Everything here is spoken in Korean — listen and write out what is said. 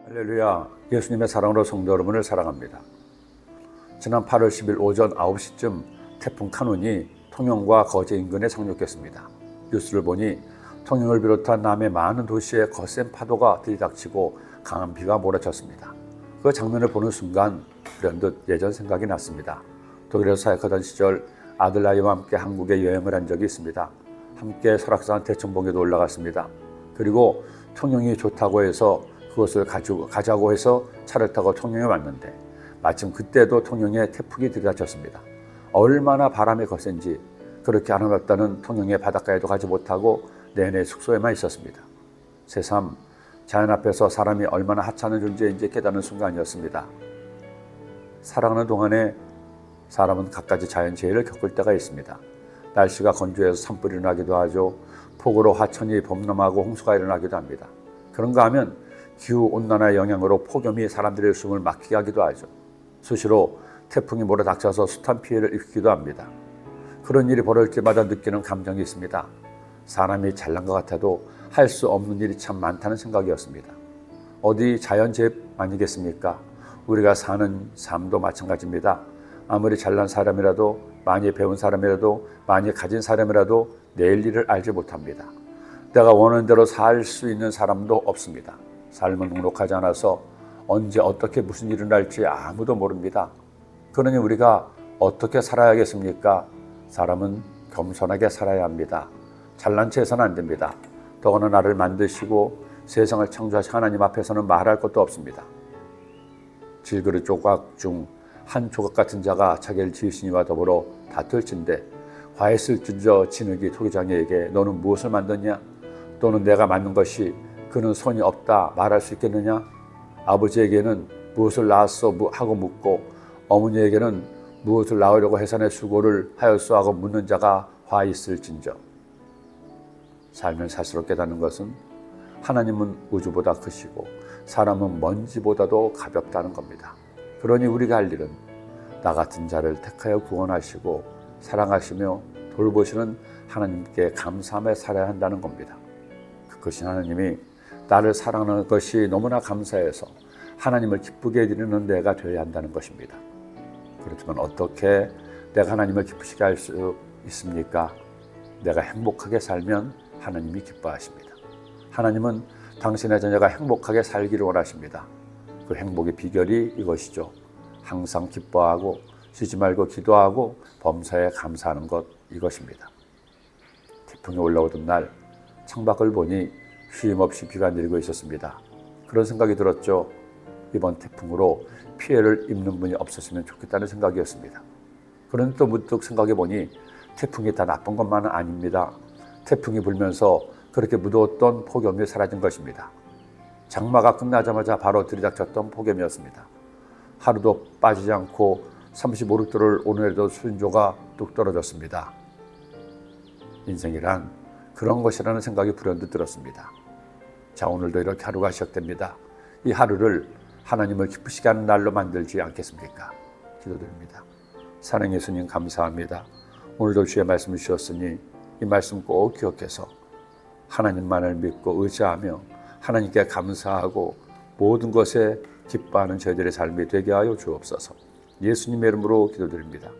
할렐루야, 예수님의 사랑으로 성도 여러분을 사랑합니다. 지난 8월 10일 오전 9시쯤 태풍 카눈이 통영과 거제 인근에 상륙했습니다. 뉴스를 보니 통영을 비롯한 남해 많은 도시에 거센 파도가 들이닥치고 강한 비가 몰아쳤습니다. 그 장면을 보는 순간 불현듯 예전 생각이 났습니다. 독일에서 사역하던 시절 아들 아이와 함께 한국에 여행을 한 적이 있습니다. 함께 설악산 대청봉에도 올라갔습니다. 그리고 통영이 좋다고 해서 그것을 가자고 해서 차를 타고 통영에 왔는데 마침 그때도 통영에 태풍이 들이닥쳤습니다. 얼마나 바람이 거센지 그렇게 아름답다는 통영의 바닷가에도 가지 못하고 내내 숙소에만 있었습니다. 새삼 자연 앞에서 사람이 얼마나 하찮은 존재인지 깨닫는 순간이었습니다. 살아가는 동안에 사람은 갖가지 자연재해를 겪을 때가 있습니다. 날씨가 건조해서 산불이 나기도 하죠. 폭우로 하천이 범람하고 홍수가 일어나기도 합니다. 그런가 하면 기후온난화의 영향으로 폭염이 사람들의 숨을 막히게 하기도 하죠. 수시로 태풍이 몰아닥쳐서 숱한 피해를 입히기도 합니다. 그런 일이 벌어질 때마다 느끼는 감정이 있습니다. 사람이 잘난 것 같아도 할 수 없는 일이 참 많다는 생각이었습니다. 어디 자연재해 아니겠습니까? 우리가 사는 삶도 마찬가지입니다. 아무리 잘난 사람이라도, 많이 배운 사람이라도, 많이 가진 사람이라도 내일 일을 알지 못합니다. 내가 원하는 대로 살 수 있는 사람도 없습니다. 삶은 넉넉하지 않아서 언제 어떻게 무슨 일이 날지 아무도 모릅니다. 그러니 우리가 어떻게 살아야겠습니까? 사람은 겸손하게 살아야 합니다. 잘난 체 해서는 안 됩니다. 더구나 나를 만드시고 세상을 창조하신 하나님 앞에서는 말할 것도 없습니다. 질그릇 조각 중 한 조각 같은 자가 자기를 지으시니와 더불어 다툴진대 화했을 찢어 진흙이 토기장에게 너는 무엇을 만드냐? 또는 내가 만든 것이 그는 손이 없다 말할 수 있겠느냐? 아버지에게는 무엇을 낳았어 하고 묻고 어머니에게는 무엇을 낳으려고 해산의 수고를 하였소 하고 묻는 자가 화 있을진저. 살면 살수록 깨닫는 것은 하나님은 우주보다 크시고 사람은 먼지보다도 가볍다는 겁니다. 그러니 우리가 할 일은 나 같은 자를 택하여 구원하시고 사랑하시며 돌보시는 하나님께 감사하며 살아야 한다는 겁니다. 그것이 하나님이 나를 사랑하는 것이 너무나 감사해서 하나님을 기쁘게 해드리는 내가 되어야 한다는 것입니다. 그렇지만 어떻게 내가 하나님을 기쁘시게 할 수 있습니까? 내가 행복하게 살면 하나님이 기뻐하십니다. 하나님은 당신의 자녀가 행복하게 살기를 원하십니다. 그 행복의 비결이 이것이죠. 항상 기뻐하고 쉬지 말고 기도하고 범사에 감사하는 것, 이것입니다. 태풍이 올라오던 날 창밖을 보니 쉼없이 비가 내리고 있었습니다. 그런 생각이 들었죠. 이번 태풍으로 피해를 입는 분이 없었으면 좋겠다는 생각이었습니다. 그런데 또 문득 생각해 보니 태풍이 다 나쁜 것만은 아닙니다. 태풍이 불면서 그렇게 무더웠던 폭염이 사라진 것입니다. 장마가 끝나자마자 바로 들이닥쳤던 폭염이었습니다. 하루도 빠지지 않고 35도를 오늘에도 수온조가 뚝 떨어졌습니다. 인생이란 그런 것이라는 생각이 불현듯 들었습니다. 자, 오늘도 이렇게 하루가 시작됩니다. 이 하루를 하나님을 기쁘시게 하는 날로 만들지 않겠습니까? 기도드립니다. 사랑의 예수님 감사합니다. 오늘도 주의 말씀을 주셨으니 이 말씀 꼭 기억해서 하나님만을 믿고 의지하며 하나님께 감사하고 모든 것에 기뻐하는 저희들의 삶이 되게 하여 주옵소서. 예수님의 이름으로 기도드립니다.